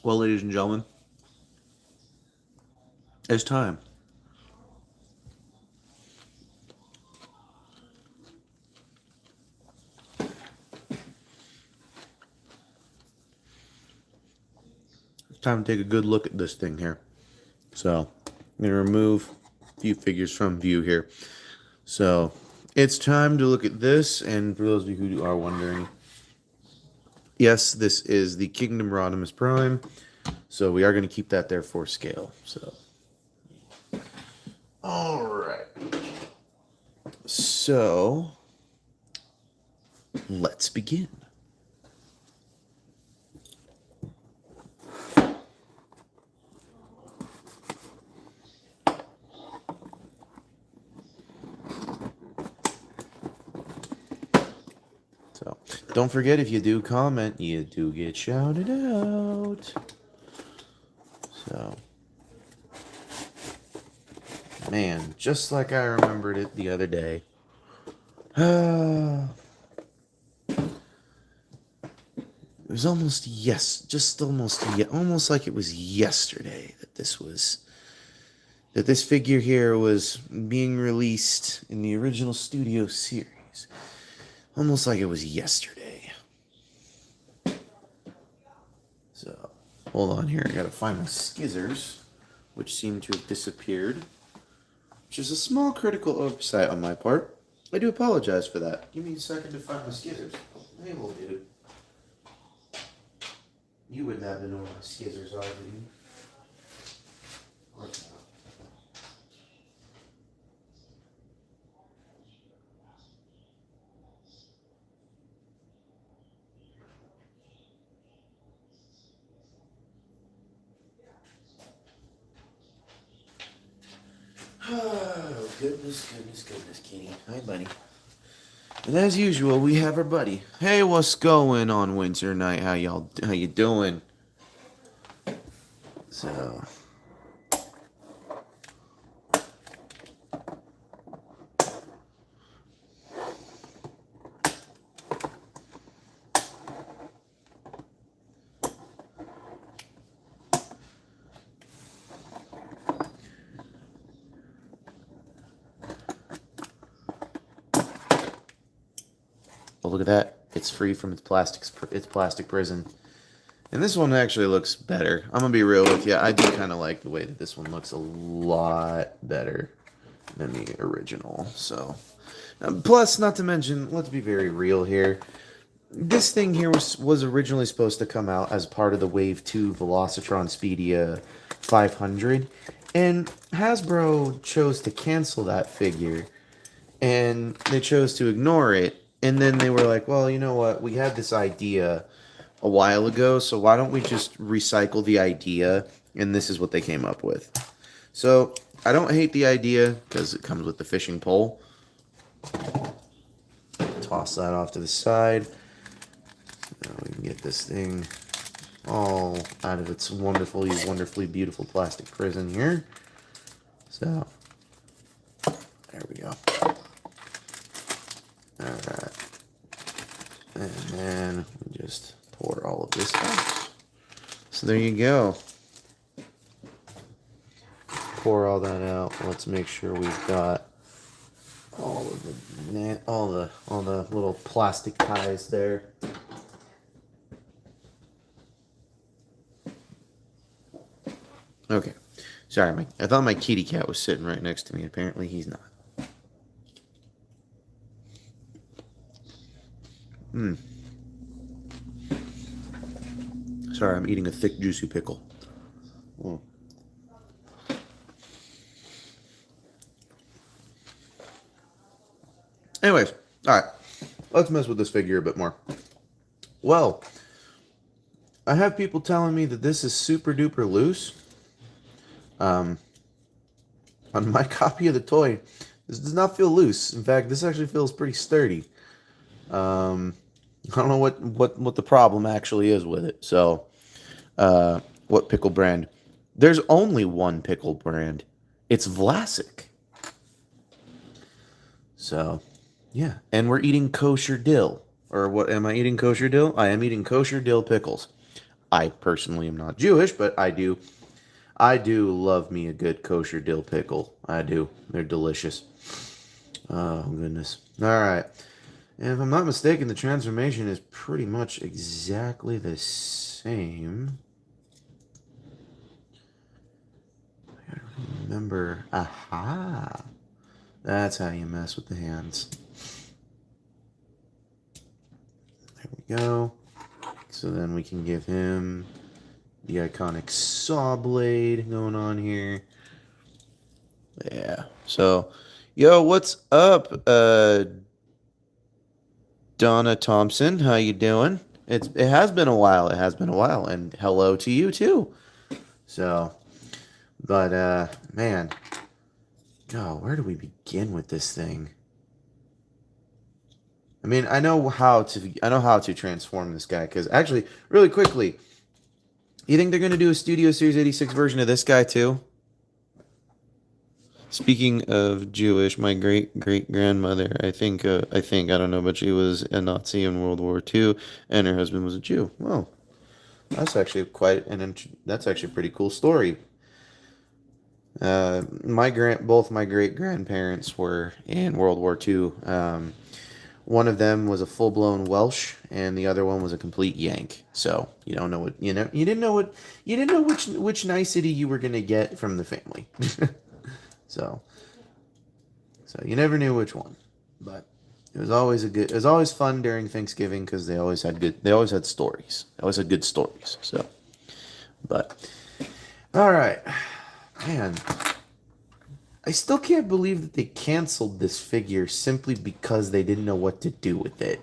Well, ladies and gentlemen, it's time. It's time to take a good look at this thing here. So, I'm going to remove a few figures from view here. So, it's time to look at this, and for those of you who are wondering, yes, this is the Kingdom Rodimus Prime, so we are going to keep that there for scale. So, alright. So, let's begin. So, don't forget, if you do comment, you do get shouted out. So, man, just like I remembered it the other day. It was almost almost like it was yesterday that this figure here was being released in the original studio series. Almost like it was yesterday. So, hold on here. I gotta find my skizzers, which seem to have disappeared. Which is a small critical oversight on my part. I do apologize for that. Give me a second to find my skizzers. Hey, little dude. You wouldn't have to know where my skizzers are, would you? Or not. Oh, goodness, Kitty. Hi, buddy. And as usual, we have our buddy. Hey, what's going on, Winter Night? How you doing? So, oh, look at that. It's free from its plastic prison. And this one actually looks better. I'm going to be real with you. I do kind of like the way that this one looks a lot better than the original. So, plus, not to mention, let's be very real here. This thing here was originally supposed to come out as part of the Wave 2 Velocitron Speedia 500. And Hasbro chose to cancel that figure. And they chose to ignore it. And then they were like, well, you know what? We had this idea a while ago, so why don't we just recycle the idea? And this is what they came up with. So, I don't hate the idea, because it comes with the fishing pole. Toss that off to the side. Now we can get this thing all out of its wonderfully beautiful plastic prison here. So, there we go. Alright. And then we just pour all of this out. So there you go. Pour all that out. Let's make sure we've got all the little plastic ties there. Okay. Sorry, I thought my kitty cat was sitting right next to me. Apparently he's not. Sorry, I'm eating a thick, juicy pickle. Anyways, alright. Let's mess with this figure a bit more. Well, I have people telling me that this is super duper loose. On my copy of the toy, this does not feel loose. In fact, this actually feels pretty sturdy. I don't know what the problem actually is with it. So, what pickle brand? There's only one pickle brand. It's Vlasic. So, yeah. And we're eating kosher dill. Or what, am I eating kosher dill? I am eating kosher dill pickles. I personally am not Jewish, but I do love me a good kosher dill pickle. I do. They're delicious. Oh, goodness. All right. And if I'm not mistaken, the transformation is pretty much exactly the same. I gotta remember. Aha. That's how you mess with the hands. There we go. So then we can give him the iconic saw blade going on here. Yeah. So, yo, what's up, Donna Thompson? How you doing? It has been a while. It has been a while, and hello to you too. So, but man, God, where do we begin with this thing? I mean, I know how to transform this guy, because actually, really quickly, you think they're gonna do a Studio Series 86 version of this guy too? Speaking of Jewish, my great-great-grandmother, I think, I don't know, but she was a Nazi in World War II, and her husband was a Jew. Well, that's actually that's actually a pretty cool story. Both my great-grandparents were in World War II. One of them was a full-blown Welsh, and the other one was a complete Yank. So you don't know what you didn't know which nicety you were gonna get from the family. So you never knew which one, but it was always fun during Thanksgiving because they always had stories. They always had good stories. So, but all right, man, I still can't believe that they canceled this figure simply because they didn't know what to do with it.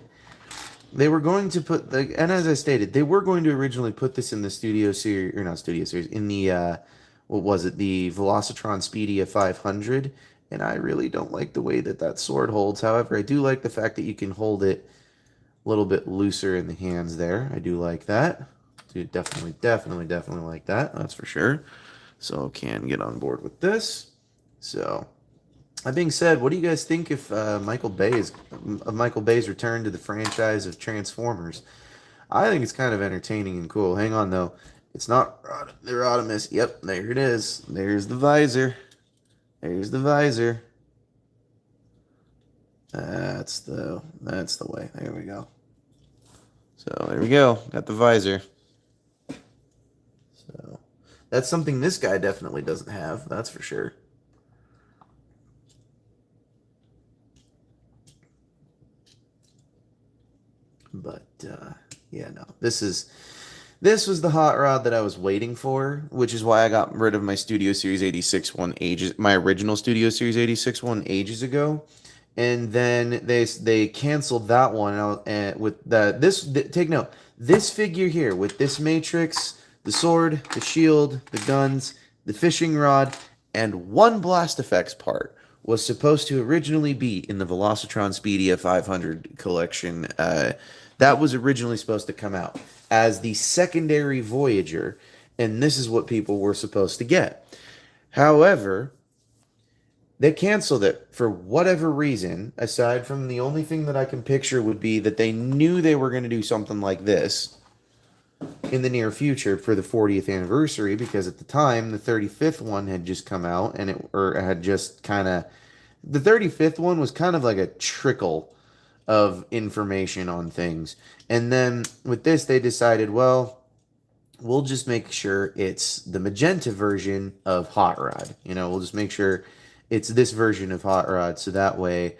They were going to and as I stated, they were going to originally put this in the Studio Series, or not Studio Series, in the what was it, the Velocitron Speedia 500, and I really don't like the way that sword holds. However, I do like the fact that you can hold it a little bit looser in the hands there. I do like that. Definitely like that. That's for sure. So can get on board with this. So, that being said, what do you guys think if Michael Bay's return to the franchise of Transformers? I think it's kind of entertaining and cool. Hang on, though. It's not the Rodimus. Yep, there it is. There's the visor. There's the visor. That's the way. There we go. So there we go. Got the visor. So that's something this guy definitely doesn't have. That's for sure. But yeah, no. This was the hot rod that I was waiting for, which is why I got rid of my Studio Series 86 one my original Studio Series 86 one ages ago. And then they canceled that one and with take note, this figure here with this matrix, the sword, the shield, the guns, the fishing rod, and one blast effects part was supposed to originally be in the Velocitron Speedia 500 collection. That was originally supposed to come out as the secondary Voyager, and this is what people were supposed to get. However, they canceled it for whatever reason, aside from the only thing that I can picture would be that they knew they were going to do something like this in the near future for the 40th anniversary, because at the time the 35th one had just come out, and the 35th one was kind of like a trickle of information on things. And then with this, they decided, well, we'll just make sure it's the magenta version of Hot Rod. We'll just make sure it's this version of Hot Rod, so that way,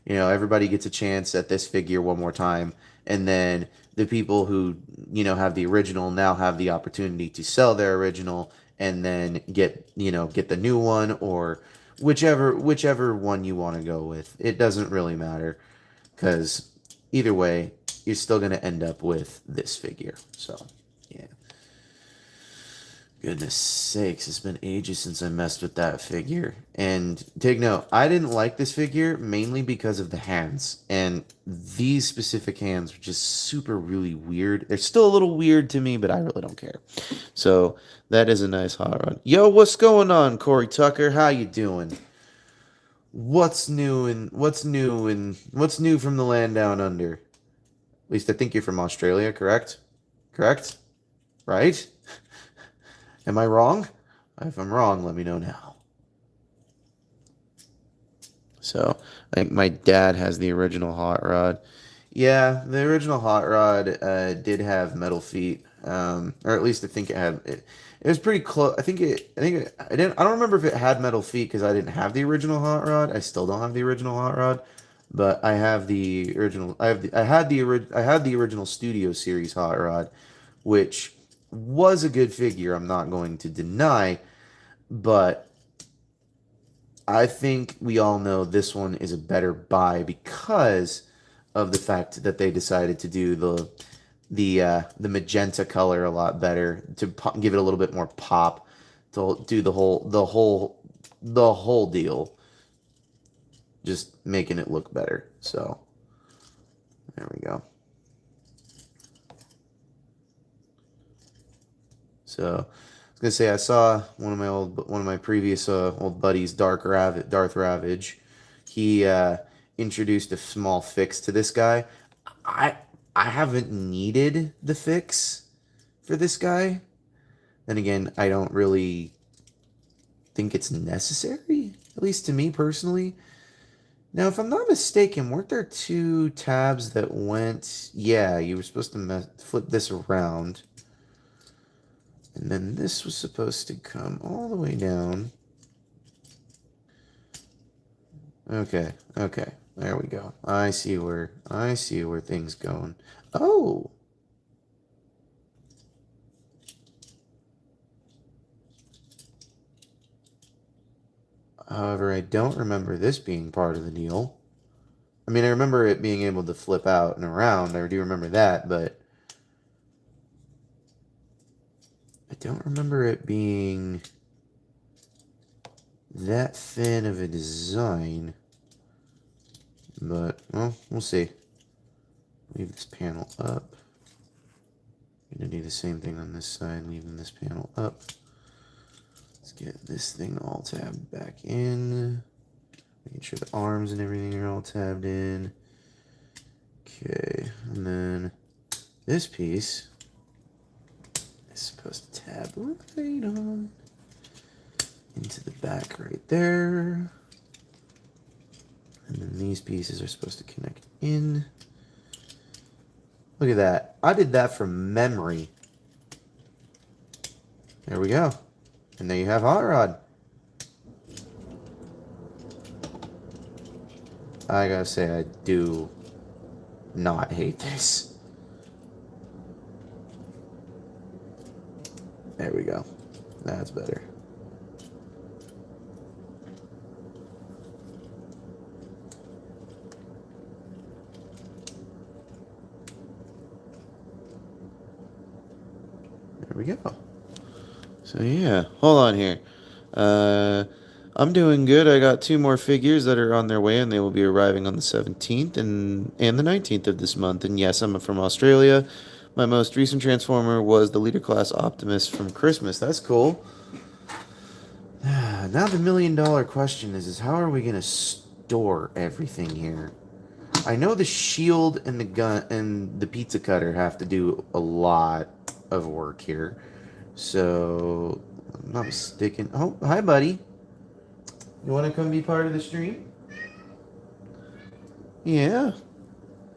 everybody gets a chance at this figure one more time, and then the people who, have the original now have the opportunity to sell their original and then get the new one, or whichever one you want to go with. It doesn't really matter, because either way, you're still going to end up with this figure. So, yeah. Goodness sakes, it's been ages since I messed with that figure. And take note, I didn't like this figure mainly because of the hands. And these specific hands are just super really weird. They're still a little weird to me, but I really don't care. So, that is a nice hot rod. Yo, what's going on, Corey Tucker? How you doing? What's new from the land down under? At least I think you're from Australia, correct? Correct? right? Am I wrong? If I'm wrong, let me know now. So, I think my dad has the original hot rod. Yeah, the original hot rod did have metal feet, or at least I think it had it. It was pretty close. I didn't. I don't remember if it had metal feet because I didn't have the original hot rod. I still don't have the original hot rod, but I have the original. I had the original Studio Series hot rod, which was a good figure. I'm not going to deny, but I think we all know this one is a better buy because of the fact that they decided to do the magenta color a lot better to give it a little bit more pop, to do the whole deal, just making it look better. So there we go. So I was gonna say I saw one of my previous old buddies, Darth Ravage. He introduced a small fix to this guy. I I haven't needed the fix for this guy. Then again, I don't really think it's necessary, at least to me personally. Now, if I'm not mistaken, weren't there two tabs that went? Yeah, you were supposed to flip this around. And then this was supposed to come all the way down. Okay, okay. There we go. I see where things going. Oh. However, I don't remember this being part of the deal. I mean, I remember it being able to flip out and around. I do remember that, but I don't remember it being that thin of a design. But, well, we'll see. Leave this panel up. I'm going to do the same thing on this side, leaving this panel up. Let's get this thing all tabbed back in. Making sure the arms and everything are all tabbed in. Okay, and then this piece is supposed to tab right on into the back right there. And then these pieces are supposed to connect in. Look at that. I did that from memory. There we go. And there you have Hot Rod. I gotta say, I do not hate this. There we go. That's better. There we go. So yeah, hold on here. I'm doing good. I got two more figures that are on their way, and they will be arriving on the 17th and the 19th of this month. And yes, I'm from Australia. My most recent Transformer was the Leader Class Optimus from Christmas. That's cool. Now the million-dollar question is how are we going to store everything here? I know the shield and the gun and the pizza cutter have to do a lot of work here. So, I'm not mistaken. Oh, hi, buddy. You want to come be part of the stream? Yeah.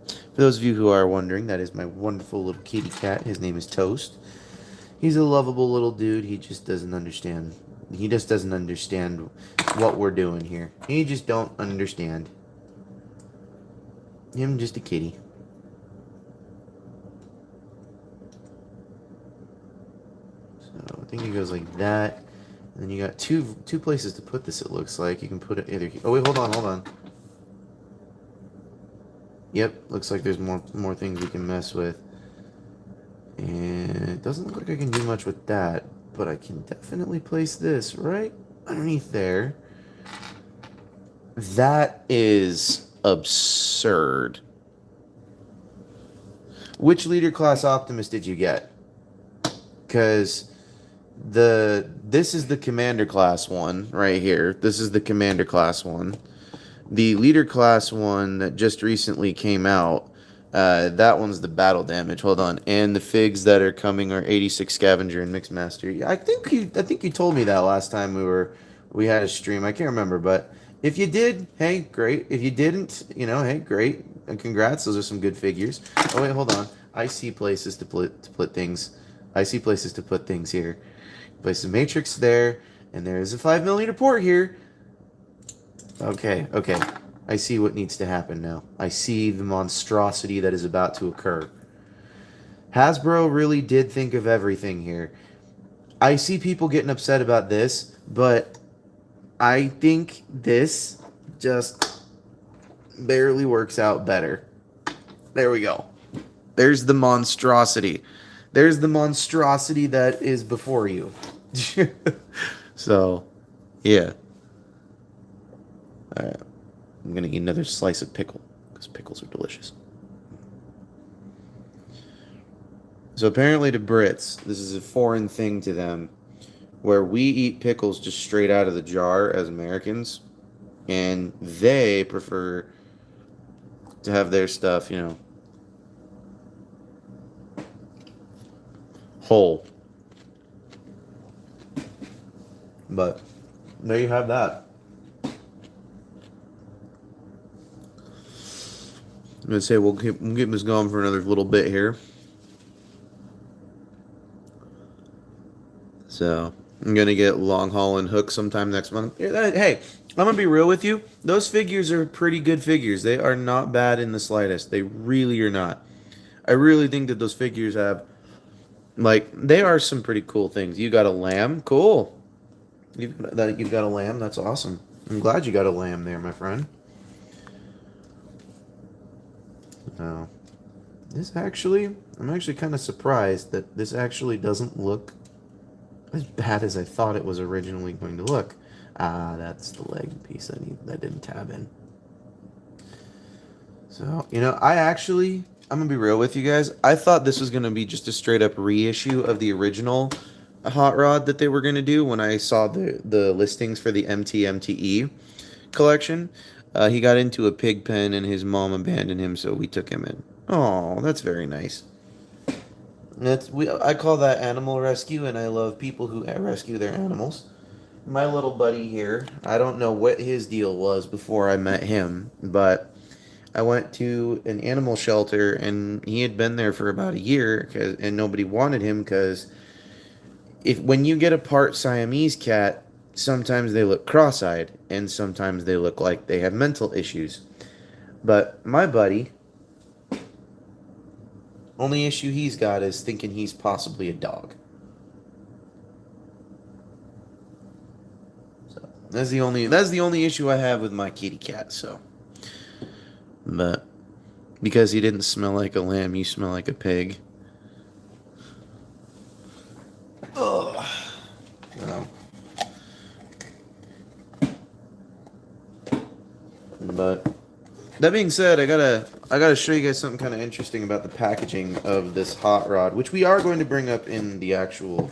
For those of you who are wondering, that is my wonderful little kitty cat. His name is Toast. He's a lovable little dude. He just doesn't understand. He just doesn't understand what we're doing here. He just don't understand. Him just a kitty. So I think it goes like that. And then you got two places to put this, it looks like. You can put it either... Oh, wait, hold on. Yep, looks like there's more things we can mess with. And it doesn't look like I can do much with that, but I can definitely place this right underneath there. That is absurd. Which Leader Class Optimus did you get? Because this is the Commander Class one right here. This is the Commander Class one. The Leader Class one that just recently came out That one's the battle damage. Hold on. And the figs that are coming are 86 scavenger and mixed master. Yeah, I think you told me that last time we had a stream. I can't remember, but if you did, hey, great. If you didn't, hey, great. And congrats. Those are some good figures. Oh wait, hold on. I see places to put things. I see places to put things here. Place the matrix there, and there is a 5mm port here. Okay. I see what needs to happen now. I see the monstrosity that is about to occur. Hasbro really did think of everything here. I see people getting upset about this, but I think this just barely works out better. There we go. There's the monstrosity. There's the monstrosity that is before you. So, yeah. Alright. I'm going to eat another slice of pickle, because pickles are delicious. So apparently to Brits, this is a foreign thing to them, where we eat pickles just straight out of the jar as Americans, and they prefer to have their stuff, whole. But there you have that. I'm going to say we'll keep this going for another little bit here. So, I'm going to get Long Haul and Hook sometime next month. Hey, I'm going to be real with you. Those figures are pretty good figures. They are not bad in the slightest. They really are not. I really think that those figures have, they are some pretty cool things. You got a lamb? Cool. You've got a lamb? That's awesome. I'm glad you got a lamb there, my friend. No. I'm actually kind of surprised that this actually doesn't look as bad as I thought it was originally going to look. That's the leg piece that didn't tab in. So, I'm going to be real with you guys. I thought this was going to be just a straight up reissue of the original Hot Rod that they were going to do when I saw the listings for the MTMTE collection. He got into a pig pen and his mom abandoned him, so we took him in. Oh, that's very nice. I call that animal rescue, and I love people who rescue their animals. My little buddy here, I don't know what his deal was before I met him, but I went to an animal shelter, and he had been there for about a year, and nobody wanted him because when you get a part Siamese cat, sometimes they look cross-eyed, and sometimes they look like they have mental issues. But my buddy, only issue he's got is thinking he's possibly a dog. So that's the only issue I have with my kitty cat. So, but because he didn't smell like a lamb, you smell like a pig. Ugh. No. But that being said, I gotta show you guys something kind of interesting about the packaging of this Hot Rod, which we are going to bring up in the actual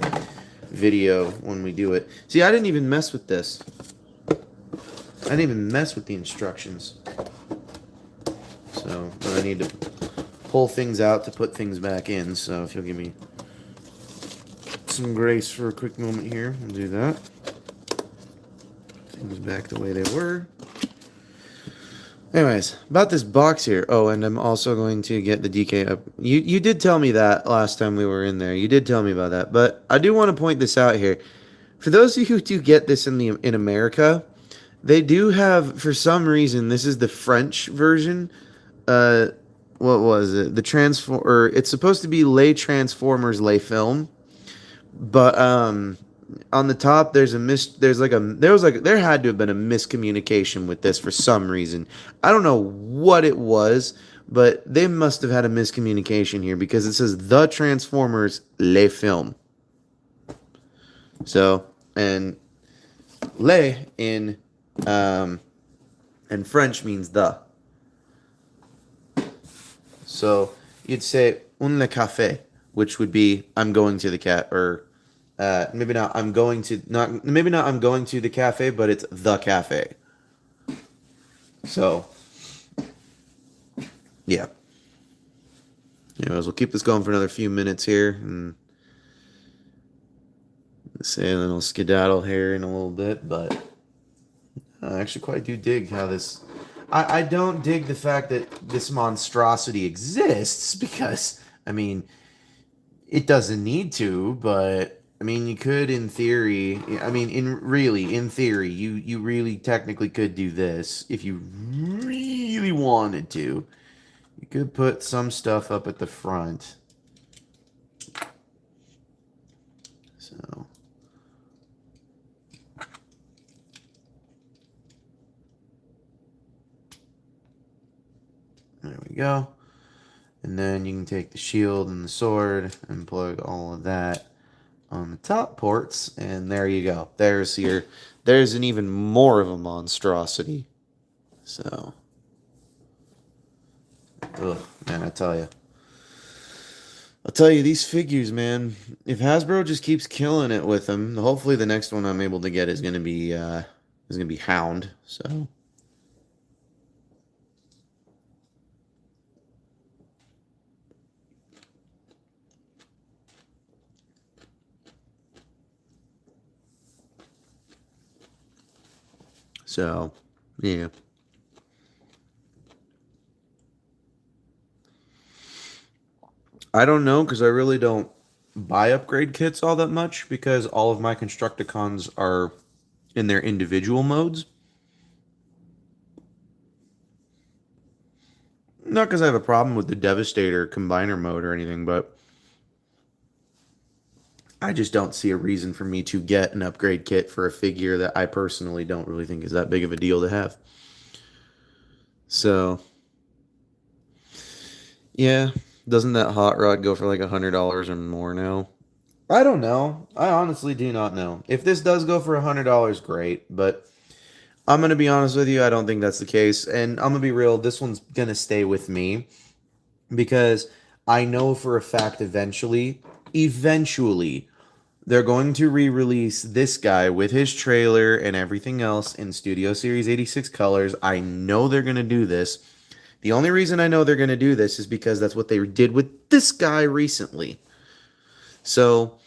video when we do it. See, I didn't even mess with this. I didn't even mess with the instructions. So I need to pull things out to put things back in. So if you'll give me some grace for a quick moment here, we'll do that. Things back the way they were. Anyways, about this box here. Oh, and I'm also going to get the DK up. You did tell me that last time we were in there. You did tell me about that. But I do want to point this out here. For those of you who do get this in America, they do have, for some reason, this is the French version. What was it? It's supposed to be Les Transformers Les Film. But on the top there had to have been a miscommunication with this for some reason. I don't know what it was, but they must have had a miscommunication here because it says The Transformers Les Film. So, and Les in French means the. So you'd say un le café, which would be I'm going to the cat, or maybe not I'm going to the cafe, but it's the cafe. So yeah. Anyways, we'll keep this going for another few minutes here, and say a little skedaddle here in a little bit, but I actually quite do dig how this... I don't dig the fact that this monstrosity exists, because, I mean, it doesn't need to, but, I mean, you could in theory, I mean, in theory, you really technically could do this if you really wanted to. You could put some stuff up at the front. So... there we go. And then you can take the shield and the sword and plug all of that on the top ports, and there you go. There's an even more of a monstrosity. So, ugh, man, I'll tell you, these figures, man. If Hasbro just keeps killing it with them, hopefully the next one I'm able to get is gonna be Hound. So. So, yeah. I don't know, because I really don't buy upgrade kits all that much, because all of my Constructicons are in their individual modes. Not because I have a problem with the Devastator combiner mode or anything, but I just don't see a reason for me to get an upgrade kit for a figure that I personally don't really think is that big of a deal to have. So, yeah, doesn't that hot rod go for like $100 or more now? I don't know. I honestly do not know. If this does go for $100, great, but I'm going to be honest with you, I don't think that's the case, and I'm going to be real, this one's going to stay with me, because I know for a fact eventually, they're going to re-release this guy with his trailer and everything else in Studio Series 86 colors. I know they're going to do this. The only reason I know they're going to do this is because that's what they did with this guy recently. So,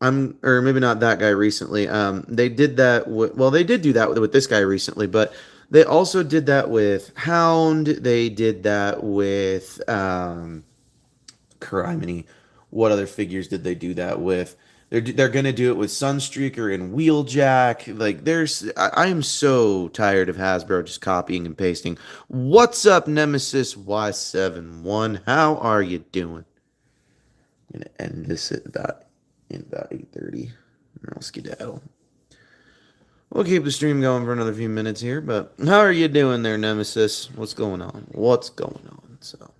or maybe not that guy recently. They did that well, they did do that with this guy recently, but they also did that with Hound. They did that with, criminy. What other figures did they do that with? They're gonna do it with Sunstreaker and Wheeljack. Like, I am so tired of Hasbro just copying and pasting. What's up, Nemesis Y71? How are you doing? I'm gonna end this at about 8:30. I'll skedaddle. We'll keep the stream going for another few minutes here, but how are you doing there, Nemesis? What's going on? What's going on? So.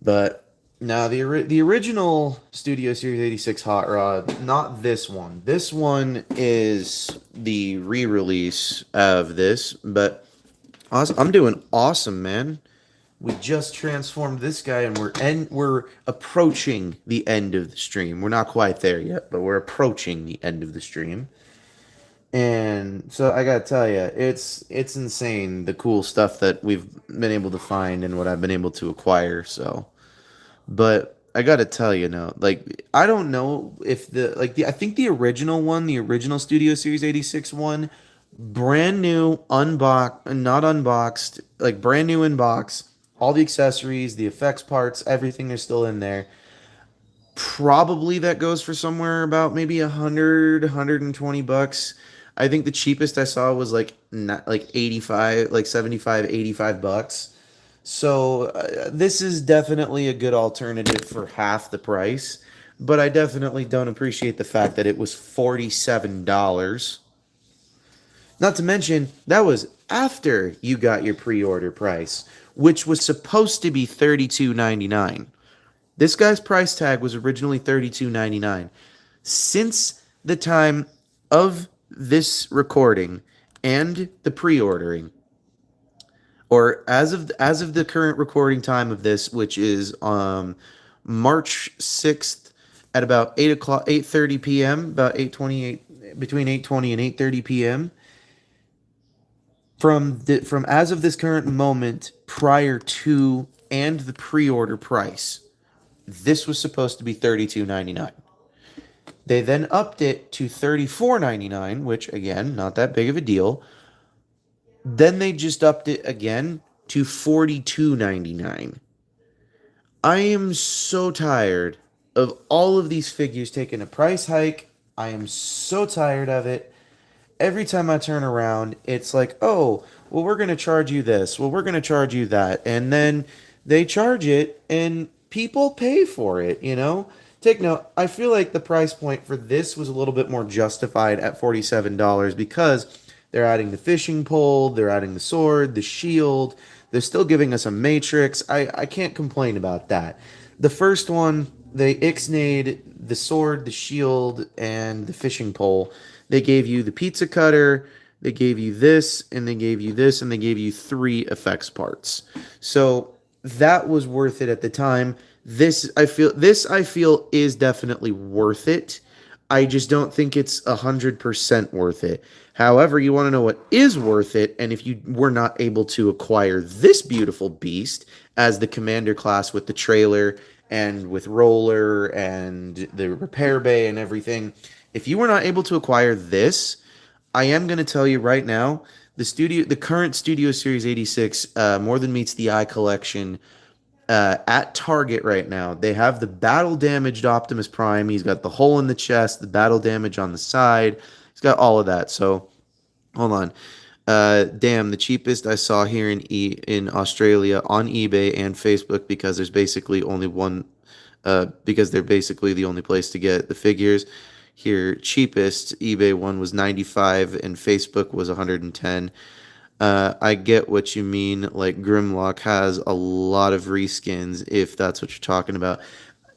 But now the original Studio Series 86 Hot Rod, not this one. This one is the re-release of this, but I'm doing awesome, man. We just transformed this guy, and we're approaching the end of the stream. We're not quite there yet, but we're approaching the end of the stream. And so I gotta tell you, it's insane, the cool stuff that we've been able to find and what I've been able to acquire. So, but I gotta tell you, no, like, I don't know if I think the original Studio Series 86 one, brand new, not unboxed, like brand new in box, all the accessories, the effects parts, everything is still in there. Probably that goes for somewhere about maybe $120. I think the cheapest I saw was like 85, like 75, $85. So this is definitely a good alternative for half the price, but I definitely don't appreciate the fact that it was $47. Not to mention, that was after you got your pre-order price, which was supposed to be $32.99. This guy's price tag was originally $32.99. Since the time of this recording and the pre-ordering, or as of the current recording time of this, which is March 6th at about 8:30 p.m., about 8:28, between 8:20 and 8:30 p.m., from as of this current moment, prior to and the pre-order price, this was supposed to be $32.99. They then upped it to $34.99, which again, not that big of a deal. Then they just upped it again to $42.99. I am so tired of all of these figures taking a price hike. I am so tired of it. Every time I turn around, it's like, oh, well, we're going to charge you this. Well, we're going to charge you that. And then they charge it and people pay for it, you know? Take note, I feel like the price point for this was a little bit more justified at $47 because they're adding the fishing pole, they're adding the sword, the shield. They're still giving us a matrix. I can't complain about that. The first one, they ixnayed the sword, the shield, and the fishing pole. They gave you the pizza cutter, they gave you this, and they gave you this, and they gave you 3 effects parts. So that was worth it at the time. This I feel is definitely worth it. I just don't think it's 100% worth it. However, you want to know what is worth it, and if you were not able to acquire this beautiful beast as the commander class with the trailer and with roller and the repair bay and everything, if you were not able to acquire this, I am going to tell you right now, the current Studio Series 86 More Than Meets the Eye collection at Target right now, they have the battle damaged Optimus Prime. He's got the hole in the chest, the battle damage on the side. He's got all of that. So, hold on. Damn, the cheapest I saw here in Australia on eBay and Facebook because there's basically only one. Because they're basically the only place to get the figures. Here, cheapest eBay one was 95 and Facebook was 110. I get what you mean. Like Grimlock has a lot of reskins, if that's what you're talking about.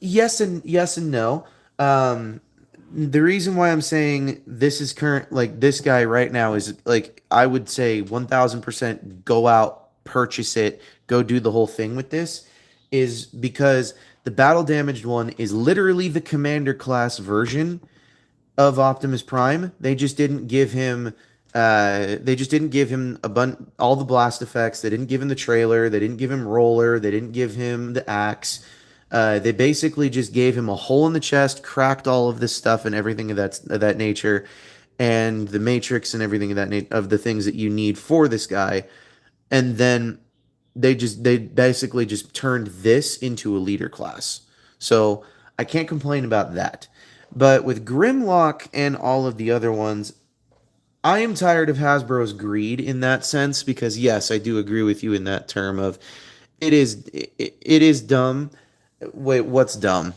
Yes and no. The reason why I'm saying this is current, like this guy right now, is like I would say 1000% go out, purchase it, go do the whole thing with this, is because the battle damaged one is literally the commander class version of Optimus Prime. They just didn't give him all the blast effects. They didn't give him the trailer. They didn't give him roller. They didn't give him the axe. They basically just gave him a hole in the chest, cracked all of this stuff and everything of that nature, and the matrix and everything of the things that you need for this guy. And then they basically just turned this into a leader class. So I can't complain about that. But with Grimlock and all of the other ones, I am tired of Hasbro's greed in that sense because yes, I do agree with you in that term of it is dumb. Wait, what's dumb?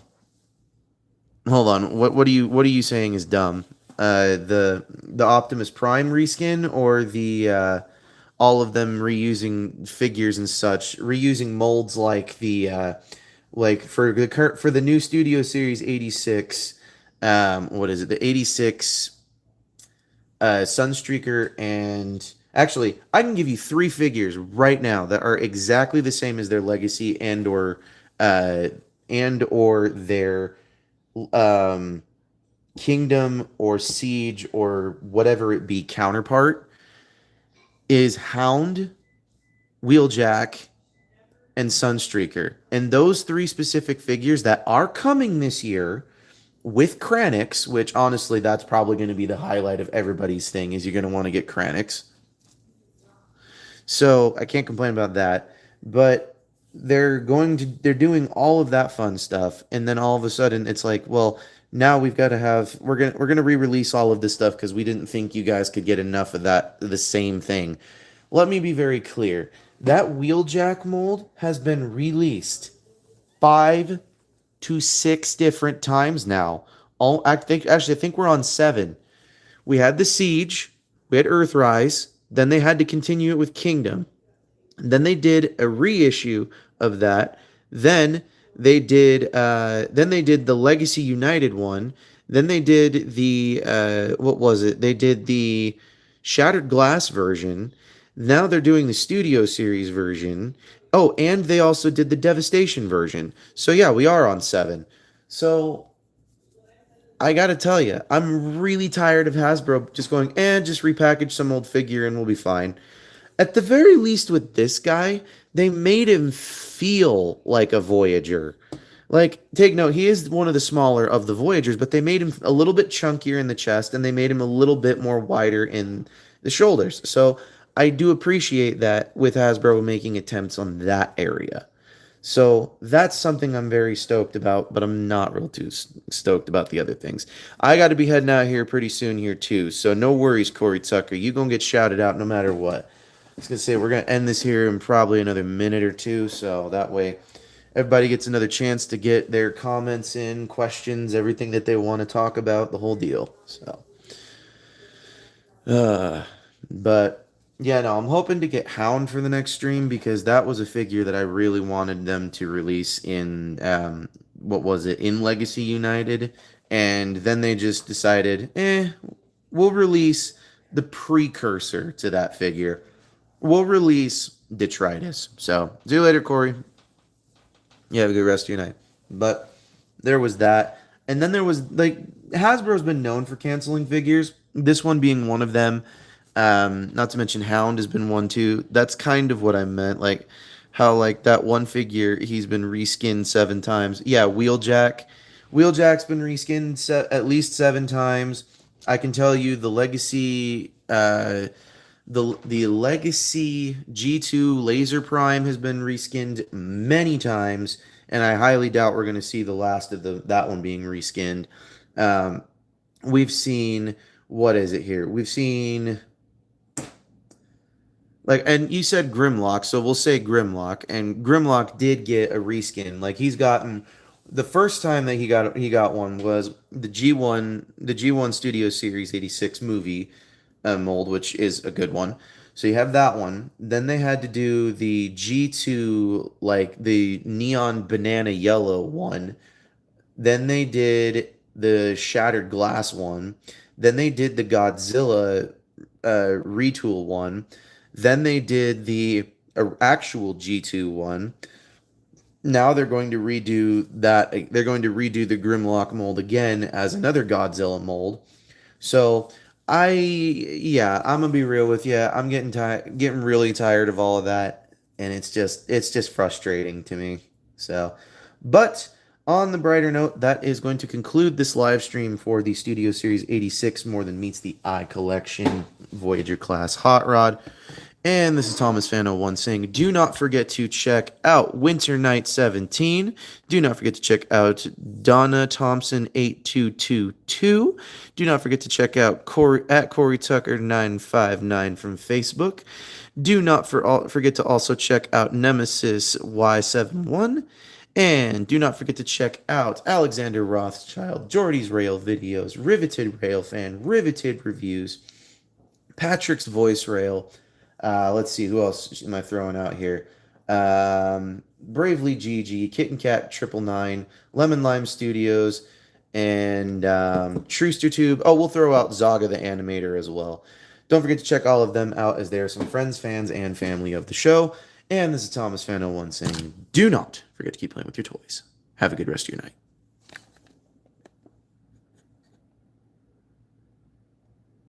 Hold on. What are you saying is dumb? The Optimus Prime reskin or the all of them reusing figures and such, reusing molds like the like for the new Studio Series 86. What is it? The 86 Sunstreaker, and actually I can give you 3 figures right now that are exactly the same as their Legacy and or their Kingdom or Siege or whatever it be counterpart, is Hound, Wheeljack, and Sunstreaker. And those 3 specific figures that are coming this year with Kranix, which honestly, that's probably going to be the highlight of everybody's thing, is you're going to want to get Kranix. So I can't complain about that. But they're doing all of that fun stuff, and then all of a sudden it's like, well, now we're gonna re-release all of this stuff because we didn't think you guys could get enough of the same thing. Let me be very clear. That Wheeljack mold has been released 5 to 6 different times now. I think we're on 7. We had the Siege, we had Earthrise, then they had to continue it with Kingdom. Then they did a reissue of that. Then they did the Legacy United one. Then they did the what was it? They did the Shattered Glass version. Now they're doing the Studio Series version. Oh, and they also did the Devastation version. So yeah, we are on 7. So I gotta tell you, I'm really tired of Hasbro just going, just repackage some old figure and we'll be fine. At the very least with this guy, they made him feel like a Voyager. Like, take note, he is one of the smaller of the Voyagers, but they made him a little bit chunkier in the chest and they made him a little bit more wider in the shoulders. So I do appreciate that with Hasbro making attempts on that area. So that's something I'm very stoked about, but I'm not real too stoked about the other things. I got to be heading out here pretty soon here too, so no worries, Corey Tucker. You gonna get shouted out no matter what. I was gonna say we're gonna end this here in probably another minute or two, so that way everybody gets another chance to get their comments in, questions, everything that they want to talk about, the whole deal. So, but yeah, no, I'm hoping to get Hound for the next stream because that was a figure that I really wanted them to release in what was it, in Legacy United, and then they just decided, we'll release the precursor to that figure. We'll release Detritus. So, see you later, Corey. You have a good rest of your night. But there was that. And then there was, like, Hasbro's been known for canceling figures. This one being one of them. Not to mention Hound has been one too. That's kind of what I meant. Like, how, like, that one figure, he's been reskinned 7 times. Yeah, Wheeljack. Wheeljack's been reskinned at least 7 times. I can tell you the Legacy... The Legacy G2 Laser Prime has been reskinned many times, and I highly doubt we're going to see the last of that one being reskinned. We've seen, what is it here? We've seen, like, and you said Grimlock, so we'll say Grimlock, and Grimlock did get a reskin. Like, he's gotten, the first time that he got one was the G1 Studio Series 86 movie mold, which is a good one. So you have that one. Then they had to do the G2, like the neon banana yellow one. Then they did the shattered glass one. Then they did the Godzilla retool one. Then they did the actual G2 one. Now they're going to redo that. They're going to redo the Grimlock mold again as another Godzilla mold. So I'm gonna be real with you. I'm getting really tired of all of that, and it's just frustrating to me. So, but on the brighter note, that is going to conclude this live stream for the Studio Series 86 More Than Meets the Eye Collection Voyager class Hot Rod. And this is Thomas Fan01 saying, do not forget to check out Winter Night 17. Do not forget to check out Donna Thompson 8222. Do not forget to check out Corey Tucker 959 from Facebook. Do not forget to also check out Nemesis Y71. And do not forget to check out Alexander Rothschild, Jordy's Rail videos, Riveted Rail Fan, Riveted Reviews, Patrick's Voice Rail. Let's see, who else am I throwing out here? Bravely GG, Kitten Cat 999, Lemon Lime Studios, and Truster Tube. Oh, we'll throw out Zaga the Animator as well. Don't forget to check all of them out as they are some friends, fans, and family of the show. And this is Thomas Fan01 saying, do not forget to keep playing with your toys. Have a good rest of your night.